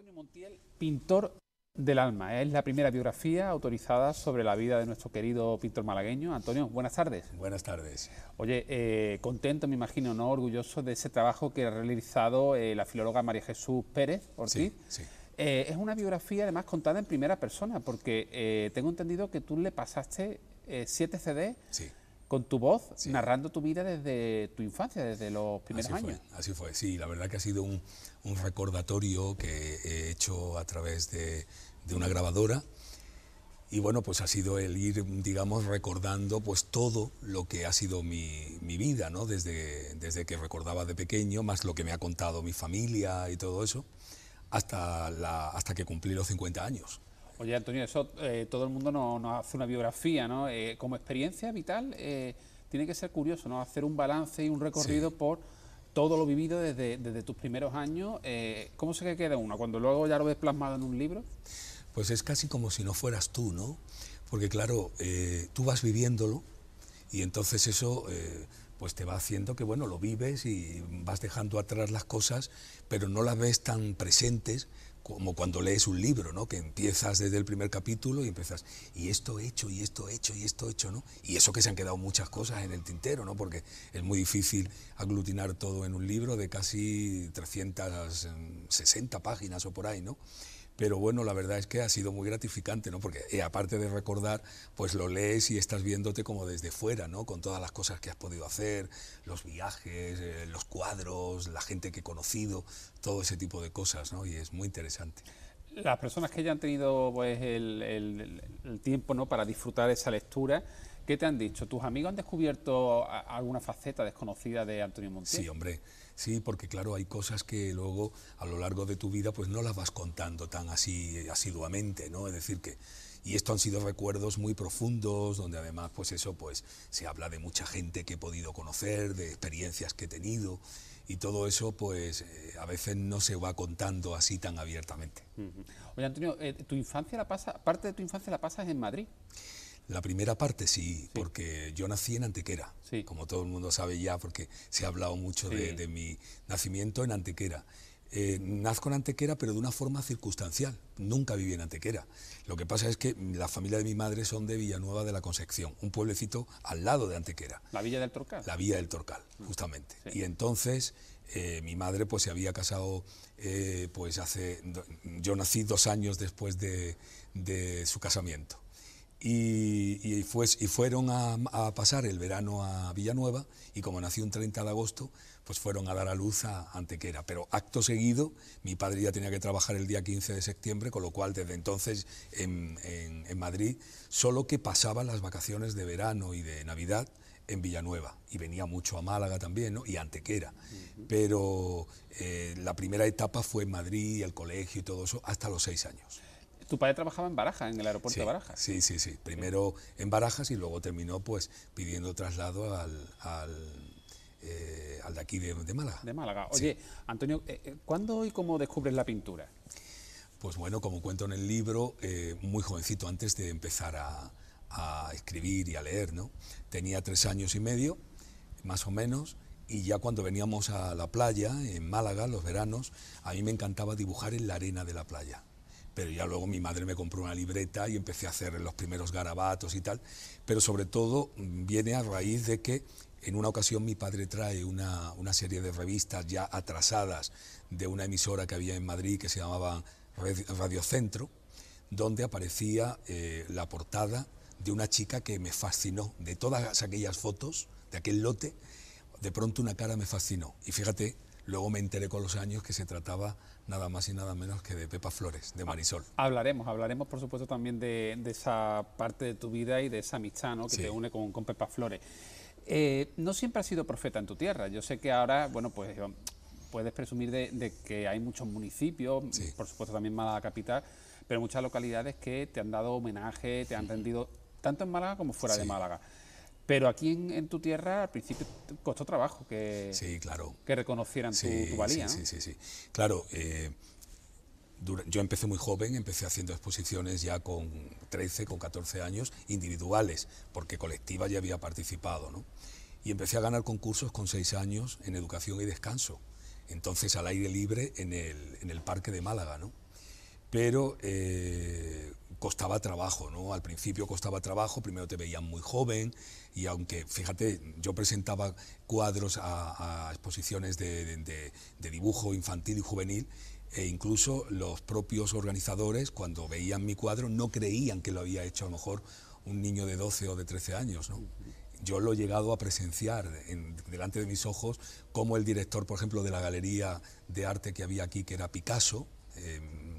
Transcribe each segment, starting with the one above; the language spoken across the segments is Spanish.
Antonio Montiel, pintor del alma. Es la primera biografía autorizada sobre la vida de nuestro querido pintor malagueño. Antonio, buenas tardes. Buenas tardes. Oye, contento, me imagino, ¿no? Orgulloso de ese trabajo que ha realizado la filóloga María Jesús Pérez Ortiz. Sí, sí. Es una biografía además contada en primera persona, porque tengo entendido que tú le pasaste 7 CD Sí. con tu voz, Sí. narrando tu vida desde tu infancia, desde los primeros años. Así fue, sí, la verdad que ha sido un recordatorio que he hecho a través de una grabadora y bueno, pues ha sido el ir, digamos, recordando pues todo lo que ha sido mi vida, ¿no? Desde que recordaba de pequeño, más lo que me ha contado mi familia y todo eso, hasta que cumplí los 50 años. Oye, Antonio, eso todo el mundo nos hace una biografía, ¿no? Como experiencia vital tiene que ser curioso, ¿no? Hacer un balance y un recorrido Sí. por todo lo vivido desde tus primeros años. ¿Cómo se queda uno? Cuando luego ya lo ves plasmado en un libro. Pues es casi como si no fueras tú, ¿no? Porque claro, tú vas viviéndolo y entonces eso pues te va haciendo que, bueno, lo vives y vas dejando atrás las cosas, pero no las ves tan presentes como cuando lees un libro, ¿no? Que empiezas desde el primer capítulo y empiezas, y esto he hecho, y esto he hecho, y esto he hecho, ¿no? Y eso que se han quedado muchas cosas en el tintero, ¿no? Porque es muy difícil aglutinar todo en un libro de casi 360 páginas o por ahí, ¿no? Pero bueno, la verdad es que ha sido muy gratificante, ¿no? Porque aparte de recordar, pues lo lees y estás viéndote como desde fuera, ¿no? Con todas las cosas que has podido hacer, los viajes, los cuadros, la gente que he conocido, todo ese tipo de cosas, ¿no? Y es muy interesante. Las personas que ya han tenido pues, el tiempo, ¿no? Para disfrutar esa lectura, ¿qué te han dicho? ¿Tus amigos han descubierto alguna faceta desconocida de Antonio Montiel? Sí, hombre, sí, porque claro, hay cosas que luego a lo largo de tu vida pues no las vas contando tan así asiduamente, ¿no? Es decir que, y esto han sido recuerdos muy profundos, donde además pues eso pues se habla de mucha gente que he podido conocer, de experiencias que he tenido, y todo eso pues a veces no se va contando así tan abiertamente. Oye, Antonio, parte de tu infancia la pasas en Madrid. La primera parte sí, porque yo nací en Antequera, Sí. como todo el mundo sabe ya, porque se ha hablado mucho Sí. de mi nacimiento en Antequera. Nazco en Antequera, pero de una forma circunstancial. Nunca viví en Antequera. Lo que pasa es que la familia de mi madre son de Villanueva de la Concepción, un pueblecito al lado de Antequera. ¿La Villa del Torcal? La Villa del Torcal, justamente. Sí. Y entonces mi madre pues se había casado, yo nací 2 años después de su casamiento. Y fueron a pasar el verano a Villanueva y como nací un 30 de agosto, pues fueron a dar a luz a Antequera. Pero acto seguido, mi padre ya tenía que trabajar el día 15 de septiembre, con lo cual desde entonces en Madrid, solo que pasaba las vacaciones de verano y de Navidad en Villanueva. Y venía mucho a Málaga también, ¿no? Y a Antequera. Pero la primera etapa fue en Madrid, el colegio y todo eso, hasta los 6 años. Tu padre trabajaba en Barajas, en el aeropuerto de Barajas. Sí. Primero en Barajas y luego terminó pues pidiendo traslado al de aquí de Málaga. De Málaga. Oye, Sí. Antonio, ¿cuándo y cómo descubres la pintura? Pues bueno, como cuento en el libro, muy jovencito, antes de empezar a escribir y a leer, ¿no? Tenía 3 años y medio, más o menos, y ya cuando veníamos a la playa, en Málaga, los veranos, a mí me encantaba dibujar en la arena de la playa. Pero ya luego mi madre me compró una libreta y empecé a hacer los primeros garabatos y tal, pero sobre todo viene a raíz de que en una ocasión mi padre trae una serie de revistas ya atrasadas de una emisora que había en Madrid que se llamaba Radio Centro, donde aparecía la portada de una chica que me fascinó. De todas aquellas fotos, de aquel lote, de pronto una cara me fascinó. Y fíjate, luego me enteré con los años que se trataba nada más y nada menos que de Pepa Flores, de Marisol. Hablaremos por supuesto también de esa parte de tu vida y de esa amistad, ¿no? Que Sí. te une con Pepa Flores. No siempre has sido profeta en tu tierra. Yo sé que ahora, bueno, pues puedes presumir de que hay muchos municipios, Sí. por supuesto también Málaga capital, pero muchas localidades que te han dado homenaje, te han rendido, tanto en Málaga como fuera de Sí. Málaga. Pero aquí en tu tierra al principio te costó trabajo Sí, claro. que reconocieran tu valía, ¿no? Sí. Claro, yo empecé muy joven, empecé haciendo exposiciones ya con 13, con 14 años, individuales, porque colectiva ya había participado, ¿no? Y empecé a ganar concursos con 6 años en educación y descanso, entonces al aire libre en el Parque de Málaga, ¿no? pero costaba trabajo, ¿no? Al principio costaba trabajo, primero te veían muy joven y aunque, fíjate, yo presentaba cuadros a exposiciones de dibujo infantil y juvenil, e incluso los propios organizadores, cuando veían mi cuadro, no creían que lo había hecho a lo mejor un niño de 12 o de 13 años, ¿no? Yo lo he llegado a presenciar delante de mis ojos, como el director, por ejemplo, de la galería de arte que había aquí, que era Picasso,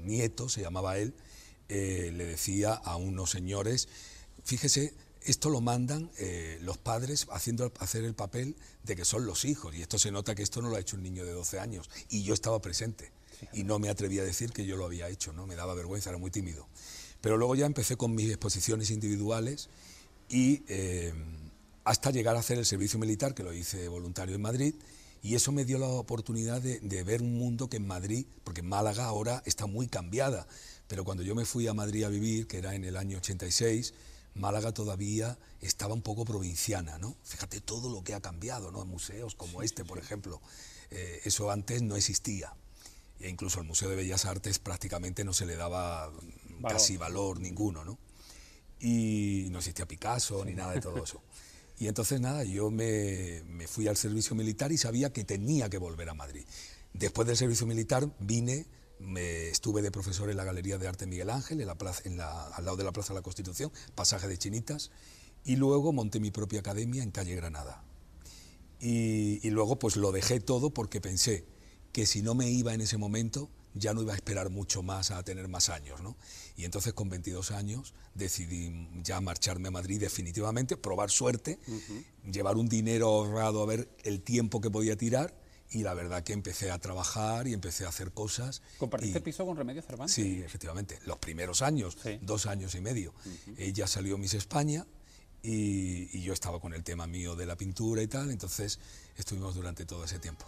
Nieto se llamaba él, le decía a unos señores, fíjese, esto lo mandan los padres hacer el papel de que son los hijos, y esto se nota que esto no lo ha hecho un niño de 12 años, y yo estaba presente, y no me atrevía a decir que yo lo había hecho, ¿no? Me daba vergüenza, era muy tímido. Pero luego ya empecé con mis exposiciones individuales y hasta llegar a hacer el servicio militar, que lo hice voluntario en Madrid, y eso me dio la oportunidad de ver un mundo que en Madrid, porque Málaga ahora está muy cambiada, pero cuando yo me fui a Madrid a vivir, que era en el año 86, Málaga todavía estaba un poco provinciana, ¿no? Fíjate todo lo que ha cambiado, ¿no? Museos como por ejemplo, eso antes no existía. E incluso al Museo de Bellas Artes prácticamente no se le daba casi valor ninguno, ¿no? Y no existía Picasso ni nada de todo eso. Y entonces nada, yo me fui al servicio militar y sabía que tenía que volver a Madrid. Después del servicio militar vine, estuve de profesor en la Galería de Arte Miguel Ángel, al lado de la Plaza de la Constitución, pasaje de Chinitas, y luego monté mi propia academia en calle Granada. Y luego pues lo dejé todo porque pensé que si no me iba en ese momento, ya no iba a esperar mucho más a tener más años, ¿no? Y entonces con 22 años decidí ya marcharme a Madrid definitivamente, probar suerte, llevar un dinero ahorrado a ver el tiempo que podía tirar, y la verdad que empecé a trabajar y empecé a hacer cosas. ¿Compartiste piso con Remedios Cervantes? Sí, efectivamente, los primeros años, 2 años y medio. Ella salió Miss España y yo estaba con el tema mío de la pintura y tal, entonces estuvimos durante todo ese tiempo.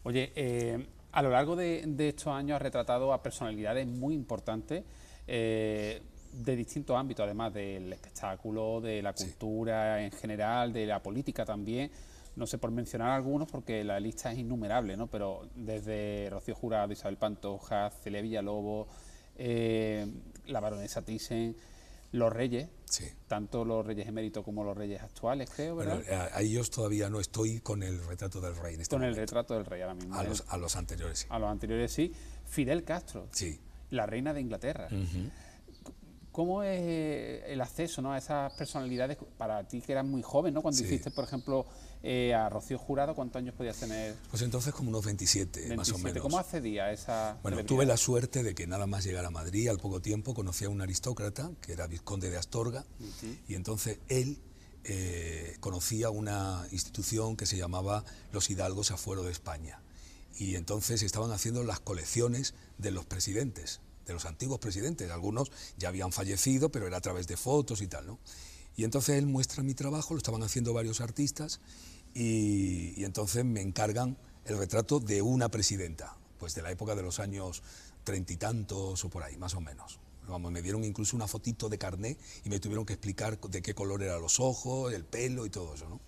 Oye, a lo largo de estos años has retratado a personalidades muy importantes de distintos ámbitos, además del espectáculo, de la cultura en general, de la política también. No sé, por mencionar algunos, porque la lista es innumerable, ¿no? Pero desde Rocío Jurado, Isabel Pantoja, Celia Villalobos, la baronesa Thyssen, los reyes, tanto los reyes eméritos como los reyes actuales, creo, ¿verdad? Bueno, a ellos todavía no estoy con el retrato del rey en este momento. Con el retrato del rey ahora mismo. A los anteriores, sí. A los anteriores, sí. Fidel Castro, sí. La reina de Inglaterra. ¿Cómo es el acceso, ¿no?, a esas personalidades para ti que eras muy joven, ¿no? Cuando hiciste, por ejemplo, a Rocío Jurado, ¿cuántos años podías tener? Pues entonces como unos 27, más o menos. ¿Cómo accedía a esa Bueno, tuve la suerte de que nada más llegar a Madrid, al poco tiempo conocí a un aristócrata, que era vizconde de Astorga, y entonces él conocía una institución que se llamaba Los Hidalgos Afuero de España. Y entonces estaban haciendo las colecciones de los presidentes, de los antiguos presidentes. Algunos ya habían fallecido, pero era a través de fotos y tal, ¿no? Y entonces él muestra mi trabajo, lo estaban haciendo varios artistas, y entonces me encargan el retrato de una presidenta, pues de la época de los años 30 y tantos o por ahí, más o menos. Vamos, me dieron incluso una fotito de carné y me tuvieron que explicar de qué color eran los ojos, el pelo y todo eso, ¿no?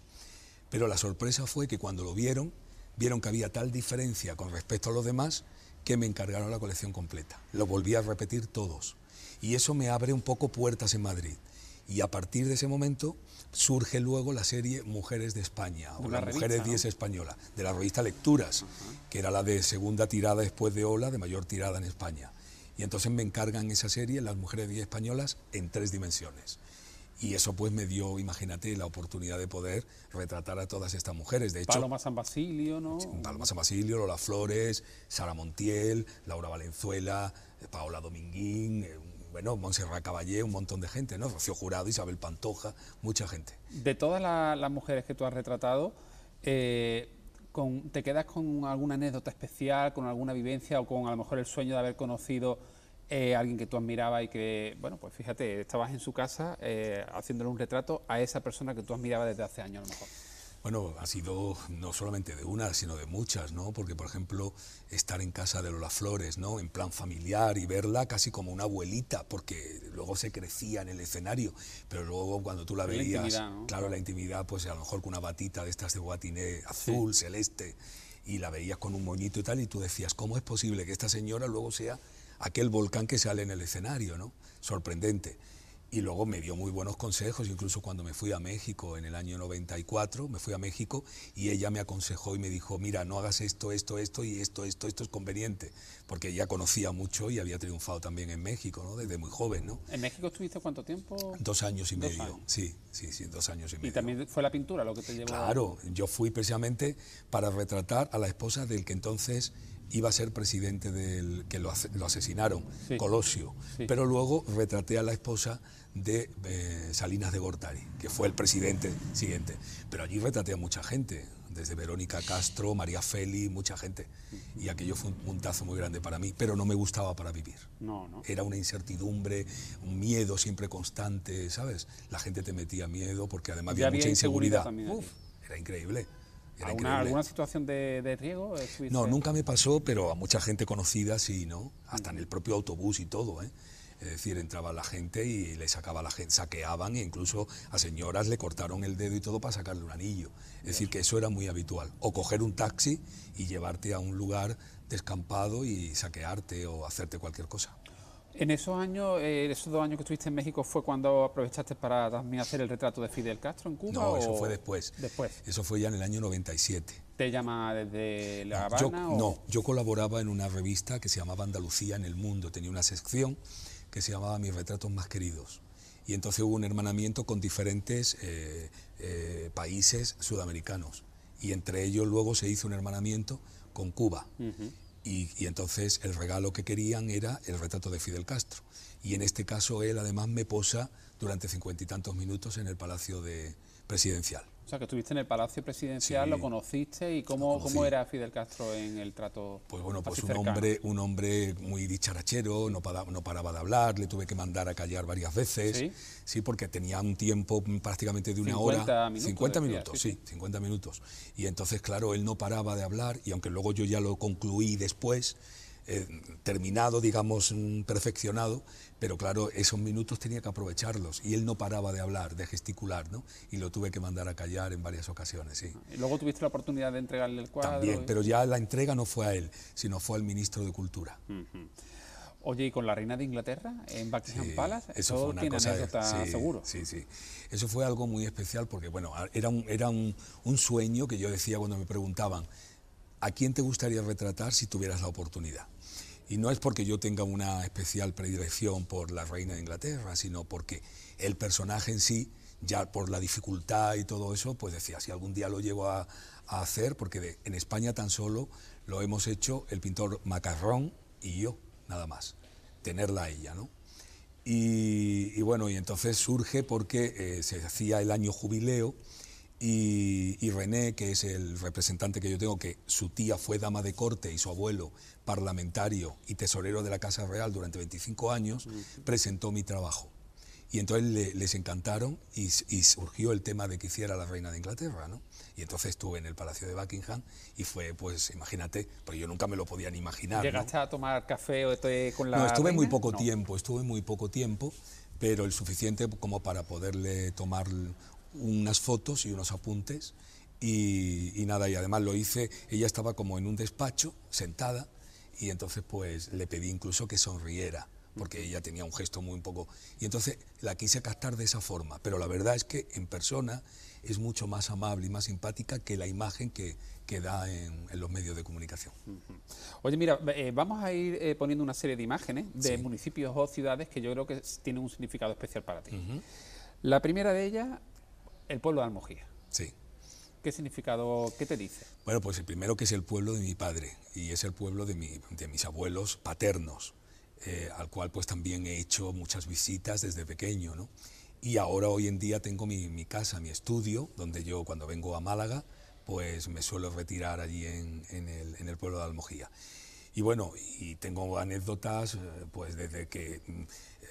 Pero la sorpresa fue que cuando lo vieron que había tal diferencia con respecto a los demás, que me encargaron la colección completa. Lo volví a repetir todos. Y eso me abre un poco puertas en Madrid. Y a partir de ese momento surge luego la serie Mujeres de España, o las Mujeres 10 Española, de la revista Lecturas, que era la de segunda tirada después de Ola, de mayor tirada en España. Y entonces me encargan esa serie, Las Mujeres 10 Españolas, en 3 dimensiones. Y eso pues me dio, imagínate, la oportunidad de poder retratar a todas estas mujeres. De hecho, Paloma San Basilio, ¿no? Paloma San Basilio, Lola Flores, Sara Montiel, Laura Valenzuela, Paola Dominguín, bueno, Montserrat Caballé, un montón de gente, ¿no? Rocío Jurado, Isabel Pantoja, mucha gente. De todas las mujeres que tú has retratado, ¿te quedas con alguna anécdota especial, con alguna vivencia o con a lo mejor el sueño de haber conocido a alguien que tú admirabas y que, bueno, pues fíjate, estabas en su casa haciéndole un retrato a esa persona que tú admirabas desde hace años a lo mejor? Bueno, ha sido no solamente de una, sino de muchas, ¿no? Porque, por ejemplo, estar en casa de Lola Flores, ¿no?, en plan familiar y verla casi como una abuelita, porque luego se crecía en el escenario, pero luego cuando tú la veías, ¿no? Claro, la intimidad, pues a lo mejor con una batita de estas de guatiné azul, celeste, y la veías con un moñito y tal, y tú decías, ¿cómo es posible que esta señora luego sea aquel volcán que sale en el escenario, ¿no? Sorprendente. Y luego me dio muy buenos consejos, incluso cuando me fui a México en el año 94, me fui a México y ella me aconsejó y me dijo, mira, no hagas esto y esto es conveniente, porque ella conocía mucho y había triunfado también en México, ¿no? Desde muy joven, ¿no? ¿En México estuviste cuánto tiempo? 2 años y 2 medio, años. sí, 2 años y medio. ¿Y también fue la pintura lo que te llevó? Claro, yo fui precisamente para retratar a la esposa del que entonces iba a ser presidente del que lo asesinaron, sí. Colosio, sí. Pero luego retraté a la esposa de Salinas de Gortari, que fue el presidente siguiente. Pero allí retraté a mucha gente, desde Verónica Castro, María Félix, mucha gente. Y aquello fue un puntazo muy grande para mí, pero no me gustaba para vivir. No. Era una incertidumbre, un miedo siempre constante, ¿sabes? La gente te metía miedo porque además había mucha inseguridad. Era increíble. ¿Alguna situación de riesgo? No, nunca me pasó, pero a mucha gente conocida sí, ¿no? Hasta en el propio autobús y todo, ¿eh? Es decir, entraba la gente y le sacaba la gente, saqueaban e incluso a señoras le cortaron el dedo y todo para sacarle un anillo. Es decir, que eso era muy habitual. O coger un taxi y llevarte a un lugar descampado y saquearte o hacerte cualquier cosa. En esos años, esos 2 años que estuviste en México, ¿fue cuando aprovechaste para también hacer el retrato de Fidel Castro en Cuba? No, eso fue después. ¿Después? Eso fue ya en el año 97. ¿Te llama desde La Habana? No, yo colaboraba en una revista que se llamaba Andalucía en el Mundo. Tenía una sección que se llamaba Mis retratos más queridos. Y entonces hubo un hermanamiento con diferentes países sudamericanos. Y entre ellos luego se hizo un hermanamiento con Cuba. Y entonces el regalo que querían era el retrato de Fidel Castro. Y en este caso él además me posa durante 50 y tantos minutos en el Palacio Presidencial. O sea, que estuviste en el Palacio Presidencial, sí, lo conociste, ¿y cómo era Fidel Castro en el trato? Pues bueno, pues un hombre muy dicharachero, no paraba de hablar, le tuve que mandar a callar varias veces, ¿sí? Sí, porque tenía un tiempo prácticamente de una hora. 50 minutos, sí, 50 minutos. Y entonces, claro, él no paraba de hablar, y aunque luego yo ya lo concluí después, terminado, digamos, perfeccionado, pero claro, esos minutos tenía que aprovecharlos y él no paraba de hablar, de gesticular, ¿no? Y lo tuve que mandar a callar en varias ocasiones, sí. ¿Y luego tuviste la oportunidad de entregarle el cuadro? También, pero ya la entrega no fue a él, sino fue al ministro de Cultura. Oye, ¿y con la reina de Inglaterra en Buckingham Palace? Eso fue una tiene cosa, anécdota, seguro. Sí. Eso fue algo muy especial porque, bueno, era un sueño que yo decía cuando me preguntaban ¿a quién te gustaría retratar si tuvieras la oportunidad? Y no es porque yo tenga una especial predilección por la reina de Inglaterra, sino porque el personaje en sí, ya por la dificultad y todo eso, pues decía, si algún día lo llego a hacer, porque en España tan solo lo hemos hecho el pintor Macarrón y yo, nada más, tenerla a ella, ¿no? Y bueno, y entonces surge porque se hacía el año jubileo, y René, que es el representante que yo tengo, que su tía fue dama de corte y su abuelo parlamentario y tesorero de la Casa Real durante 25 años, presentó mi trabajo. Y entonces les encantaron y surgió el tema de que hiciera la reina de Inglaterra, ¿no? Y entonces estuve en el Palacio de Buckingham y fue, pues, imagínate, porque yo nunca me lo podía ni imaginar. ¿Llegaste a tomar café o té con la No, estuve reina? muy poco tiempo, pero el suficiente como para poderle tomar unas fotos y unos apuntes y nada, y además lo hice, ella estaba como en un despacho, sentada, y entonces pues le pedí incluso que sonriera, porque ella tenía un gesto muy poco, y entonces la quise captar de esa forma, pero la verdad es que en persona es mucho más amable y más simpática que la imagen que da en los medios de comunicación. Oye, mira, vamos a ir poniendo una serie de imágenes de municipios o ciudades que yo creo que tienen un significado especial para ti. La primera de ellas, el pueblo de Almojía. Sí. ¿Qué significado, qué te dice? Bueno, pues el primero, que es el pueblo de mi padre, y es el pueblo de mis abuelos paternos, al cual pues también he hecho muchas visitas desde pequeño, ¿no? Y ahora, hoy en día, tengo mi casa, mi estudio, donde yo, cuando vengo a Málaga, pues me suelo retirar allí en el pueblo de Almojía. Y bueno, y tengo anécdotas, pues desde que,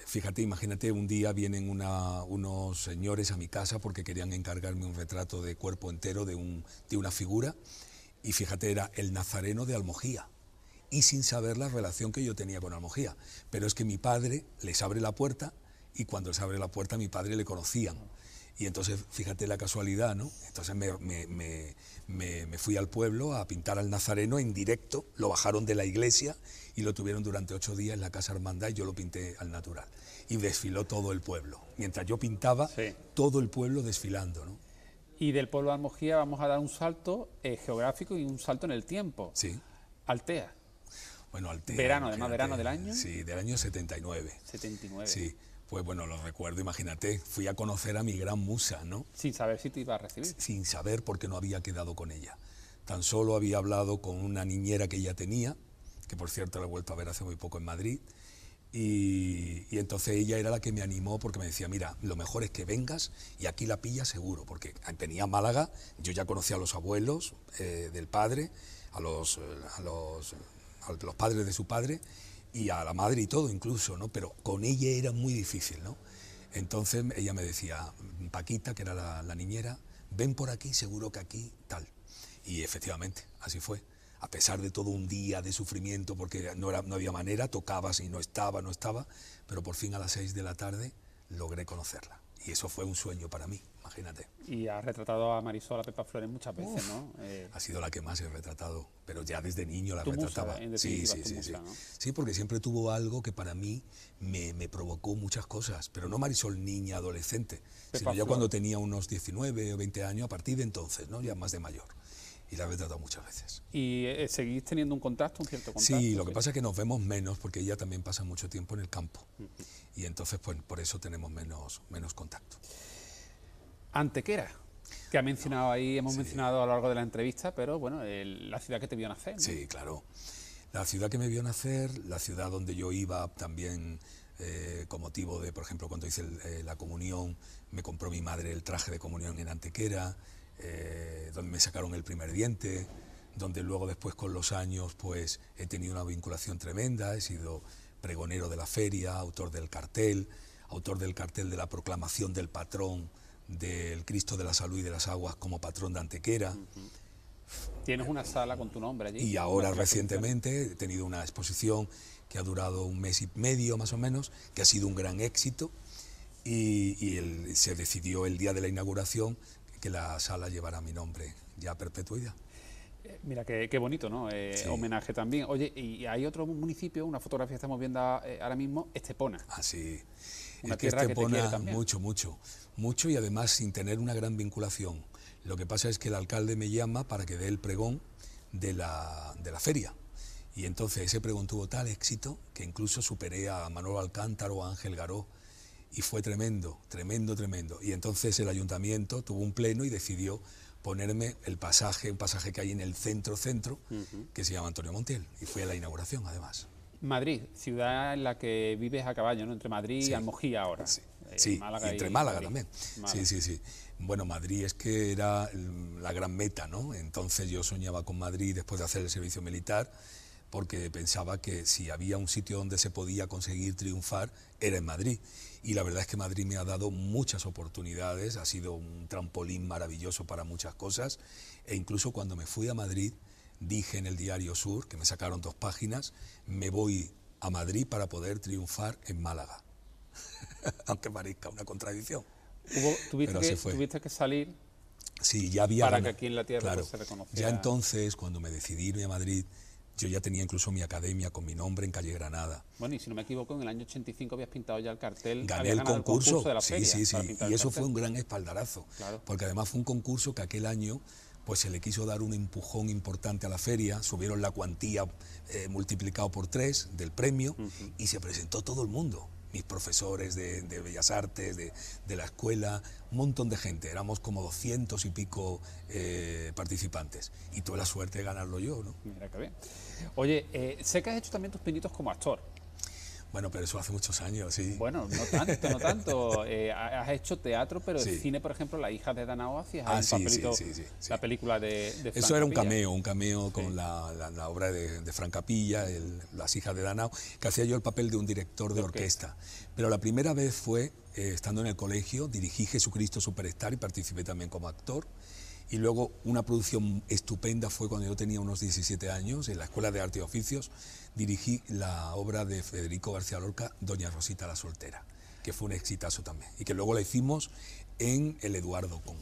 fíjate, imagínate, un día vienen unos señores a mi casa porque querían encargarme un retrato de cuerpo entero de una figura, y fíjate, era el Nazareno de Almojía, y sin saber la relación que yo tenía con Almojía. Pero es que mi padre les abre la puerta, y cuando les abre la puerta a mi padre le conocían. Y entonces, fíjate la casualidad, ¿no? Entonces me fui al pueblo a pintar al Nazareno en directo, lo bajaron de la iglesia y lo tuvieron durante 8 días en la Casa Hermandad y yo lo pinté al natural. Y desfiló todo el pueblo. Mientras yo pintaba, Sí. todo el pueblo desfilando, ¿no? Y del pueblo de Almojía vamos a dar un salto geográfico y un salto en el tiempo. Sí. Altea. Bueno, Altea. Verano, además, imagínate. verano del año. Sí, del año 79. 79. Sí, pues bueno, lo recuerdo, imagínate, fui a conocer a mi gran musa, ¿no? Sin saber si te iba a recibir. Sin saber porque no había quedado con ella. Tan solo había hablado con una niñera que ella tenía, que por cierto la he vuelto a ver hace muy poco en Madrid, y entonces ella era la que me animó porque me decía, mira, lo mejor es que vengas y aquí la pillas seguro, porque venía a Málaga, yo ya conocía a los abuelos del padre, a los padres de su padre y a la madre y todo incluso, ¿no? Pero con ella era muy difícil, ¿no? Entonces ella me decía, Paquita, que era la niñera, ven por aquí, seguro que aquí tal. Y efectivamente, así fue. A pesar de todo un día de sufrimiento, porque no había manera, tocabas y no estaba, pero por fin a las 6 de la tarde logré conocerla. Y eso fue un sueño para mí, imagínate. Y has retratado a Marisol, a Pepa Flores muchas veces, ¿no? Ha sido la que más he retratado, pero ya desde niño la Tu musa, retrataba. en definitiva, tu Sí. musa, ¿no? Sí, porque siempre tuvo algo que para mí me provocó muchas cosas, pero no Marisol niña, adolescente, sino ya Flores. cuando tenía unos 19 o 20 años, a partir de entonces, ¿no? Ya más de mayor. Y la he retratado muchas veces. ¿Y seguís teniendo un contacto, un cierto contacto? Sí, lo que pasa es que nos vemos menos porque ella también pasa mucho tiempo en el campo. Y entonces, pues, por eso tenemos menos contacto. Antequera, que ha mencionado ahí, hemos mencionado a lo largo de la entrevista, pero bueno, la ciudad que te vio nacer, ¿no? Sí, claro. La ciudad que me vio nacer, la ciudad donde yo iba también con motivo de, por ejemplo, cuando hice la comunión, me compró mi madre el traje de comunión en Antequera, donde me sacaron el primer diente, donde luego después con los años pues he tenido una vinculación tremenda, he sido pregonero de la feria, autor del cartel de la proclamación del patrón del Cristo de la Salud y de las Aguas como patrón de Antequera. Tienes una sala con tu nombre allí. Y ahora recientemente he tenido una exposición que ha durado 1 mes y medio más o menos, que ha sido un gran éxito y se decidió el día de la inauguración que la sala llevará mi nombre ya a perpetuidad. Mira, qué bonito, ¿no? Sí. Homenaje también. Oye, y hay otro municipio, una fotografía que estamos viendo ahora mismo, Estepona. Ah, sí. Una Es que tierra que te quiere Estepona también. mucho y además sin tener una gran vinculación. Lo que pasa es que el alcalde me llama para que dé el pregón de la feria. Y entonces ese pregón tuvo tal éxito que incluso superé a Manolo Alcántaro, a Ángel Garó, y fue tremendo. Y entonces el ayuntamiento tuvo un pleno y decidió ponerme un pasaje que hay en el centro, que se llama Antonio Montiel, y fui a la inauguración además. Madrid, ciudad en la que vives a caballo, ¿no? Entre Madrid y Almojía ahora. Sí, Málaga y entre Málaga Madrid. también. Málaga. Sí. Bueno, Madrid es que era la gran meta, ¿no? Entonces yo soñaba con Madrid después de hacer el servicio militar, porque pensaba que si había un sitio donde se podía conseguir triunfar, era en Madrid. Y la verdad es que Madrid me ha dado muchas oportunidades, ha sido un trampolín maravilloso para muchas cosas, e incluso cuando me fui a Madrid, dije en el Diario Sur, que me sacaron 2 páginas, me voy a Madrid para poder triunfar en Málaga. Aunque parezca una contradicción. Tuviste que salir Sí, ya había para que aquí en la tierra claro, pues, se reconociera. ya entonces, cuando me decidí irme a Madrid, yo ya tenía incluso mi academia con mi nombre en Calle Granada. Bueno, y si no me equivoco, en el año 85 habías pintado ya el cartel. Gané habías el ganado concurso, de la feria sí, para pintar y el eso cartel. fue un gran espaldarazo, Claro. porque además fue un concurso que aquel año pues se le quiso dar un empujón importante a la feria, subieron la cuantía multiplicado por 3 del premio y se presentó todo el mundo, mis profesores de Bellas Artes, de la escuela, un montón de gente, éramos como 200 y pico participantes y tuve la suerte de ganarlo yo, ¿no? Mira qué bien. Oye, sé que has hecho también tus pinitos como actor. Bueno, pero eso hace muchos años, sí. Bueno, no tanto. Has hecho teatro, pero Sí. el cine, por ejemplo, La hija de Danao hacías Ah, un sí, papelito, sí. la película de Fran Eso era un Capilla. cameo con la obra de Fran Capilla, Las hijas de Danao, que hacía yo el papel de un director de orquesta. Pero la primera vez fue, estando en el colegio, dirigí Jesucristo Superstar y participé también como actor. Y luego una producción estupenda fue cuando yo tenía unos 17 años, en la Escuela de Arte y Oficios, dirigí la obra de Federico García Lorca, Doña Rosita la Soltera. que fue un exitazo también, y que luego la hicimos en el Eduardo Con.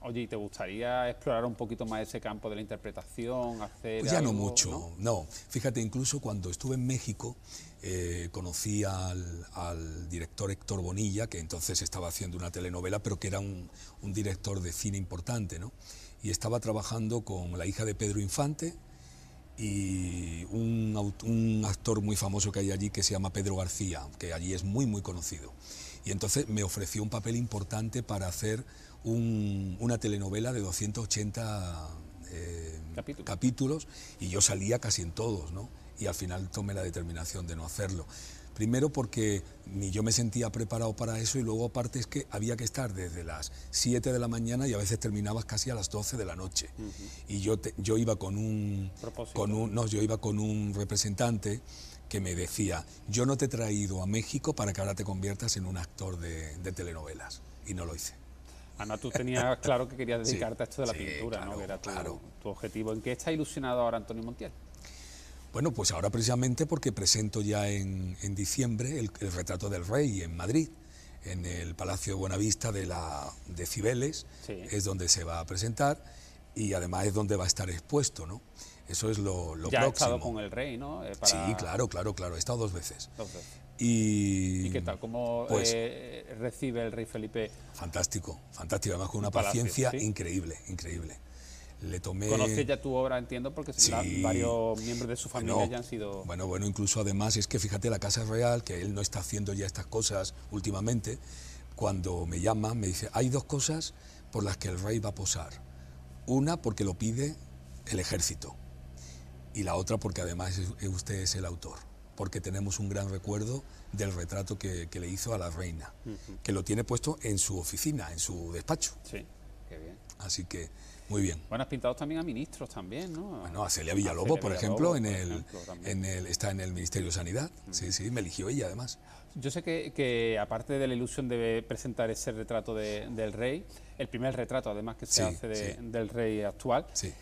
Oye, ¿y te gustaría explorar un poquito más ese campo de la interpretación, hacer Pues ya no algo, mucho, no. Fíjate, incluso cuando estuve en México, conocí al director Héctor Bonilla, que entonces estaba haciendo una telenovela, pero que era un director de cine importante, ¿no? Y estaba trabajando con la hija de Pedro Infante y un actor muy famoso que hay allí que se llama Pedro García, que allí es muy, muy conocido. Y entonces me ofreció un papel importante para hacer una telenovela de 280 capítulos, y yo salía casi en todos, ¿no? Y al final tomé la determinación de no hacerlo. Primero porque ni yo me sentía preparado para eso, y luego aparte es que había que estar desde las 7 de la mañana y a veces terminabas casi a las 12 de la noche. Y yo iba con un representante que me decía: yo no te he traído a México para que ahora te conviertas en un actor de telenovelas. Y no lo hice. Ana, tú tenías claro que querías dedicarte a esto de la pintura, claro, ¿no? Que era claro. tu objetivo. ¿En qué está ilusionado ahora Antonio Montiel? Bueno, pues ahora precisamente porque presento ya en diciembre el retrato del rey en Madrid, en el Palacio de Buenavista de Cibeles, Sí. es donde se va a presentar, y además es donde va a estar expuesto, ¿no? Eso es lo Ya has próximo. estado con el rey, ¿no? Sí, claro, he estado 2 veces. 2 veces. ¿Y ¿Y qué tal? ¿Cómo pues, recibe el rey Felipe? fantástico, fantástico, además con una Palacio, paciencia ¿sí? increíble. Le tomé... ¿Conoces ya tu obra, entiendo? Porque Sí. varios miembros de su familia ya han sido... Bueno, incluso además es que fíjate, la Casa Real, que él no está haciendo ya estas cosas últimamente, cuando me llama me dice: hay 2 cosas por las que el rey va a posar. Una porque lo pide el ejército, y la otra porque además usted es el autor, porque tenemos un gran recuerdo del retrato que le hizo a la reina, que lo tiene puesto en su oficina, en su despacho. Sí, qué bien. Así que, muy bien. Bueno, has pintado también a ministros también, ¿no? Bueno, a Celia Villalobos, por ejemplo, también. está en el Ministerio de Sanidad. Sí, me eligió ella además. Yo sé que aparte de la ilusión de presentar ese retrato del rey, el primer retrato además que se hace del rey actual, Sí.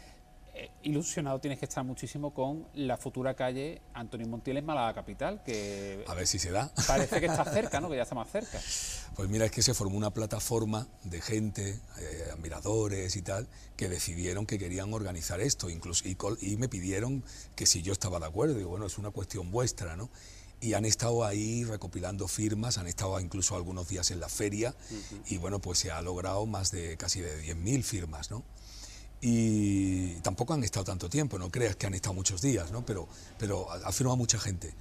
Ilusionado tienes que estar muchísimo con la futura calle Antonio Montiel en Málaga Capital, que A ver si se da. parece que está cerca, ¿no? Que ya está más cerca. Pues mira, es que se formó una plataforma de gente, admiradores y tal, que decidieron que querían organizar esto, incluso y me pidieron que si yo estaba de acuerdo. Digo, bueno, es una cuestión vuestra, ¿no? Y han estado ahí recopilando firmas, han estado incluso algunos días en la feria, y bueno, pues se ha logrado casi de 10.000 firmas, ¿no? Y tampoco han estado tanto tiempo, no creas que han estado muchos días, ¿no? Pero ha firmado mucha gente.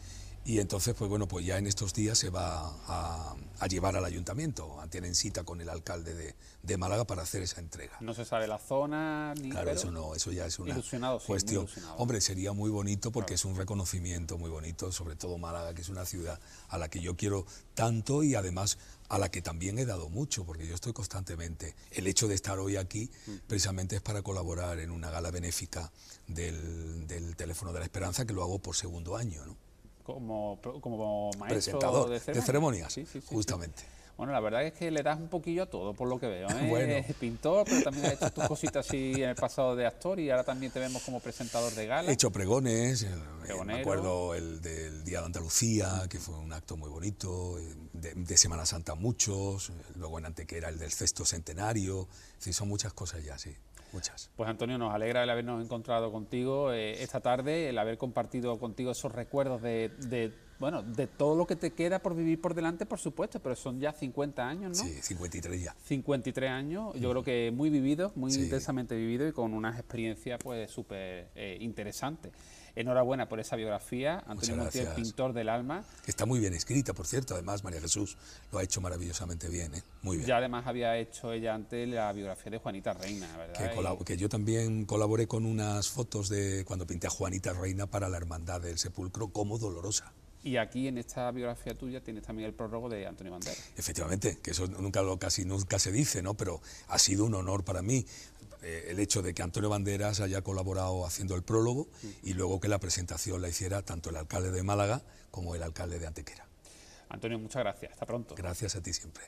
Y entonces, pues bueno, pues ya en estos días se va a llevar al ayuntamiento. Tienen cita con el alcalde de Málaga para hacer esa entrega. No se sabe la zona ni... Claro, eso no, eso ya es una ilusionado, sí, cuestión. muy ilusionado. Hombre, sería muy bonito porque Claro. es un reconocimiento muy bonito, sobre todo Málaga, que es una ciudad a la que yo quiero tanto y además a la que también he dado mucho, porque yo estoy constantemente. El hecho de estar hoy aquí precisamente es para colaborar en una gala benéfica del Teléfono de la Esperanza, que lo hago por 2.º año, ¿no? Como maestro Presentador de de ceremonias, Sí, justamente. sí. Bueno, la verdad es que le das un poquillo a todo, por lo que veo, ¿eh? Bueno. Es pintor, pero también has hecho tus cositas así en el pasado de actor, y ahora también te vemos como presentador de gala. He hecho pregones, me Pregonero. acuerdo el del Día de Andalucía, que fue un acto muy bonito, de Semana Santa muchos, luego en Antequera el del sexto centenario, sí, son muchas cosas ya, sí, muchas. Pues Antonio, nos alegra el habernos encontrado contigo esta tarde, el haber compartido contigo esos recuerdos de todo lo que te queda por vivir por delante, por supuesto, pero son ya 50 años, ¿no? Sí, 53 ya. 53 años, yo creo que muy vividos, muy intensamente vividos y con unas experiencias pues súper interesantes. Enhorabuena por esa biografía, Antonio Montiel, pintor del alma. Que está muy bien escrita, por cierto, además María Jesús lo ha hecho maravillosamente bien, muy bien. Ya además había hecho ella antes la biografía de Juanita Reina, ¿verdad? Que yo también colaboré con unas fotos de cuando pinté a Juanita Reina para la Hermandad del Sepulcro como Dolorosa. Y aquí en esta biografía tuya tienes también el prólogo de Antonio Banderas. Efectivamente, que eso casi nunca se dice, ¿no? Pero ha sido un honor para mí el hecho de que Antonio Banderas haya colaborado haciendo el prólogo y luego que la presentación la hiciera tanto el alcalde de Málaga como el alcalde de Antequera. Antonio, muchas gracias. Hasta pronto. Gracias a ti siempre.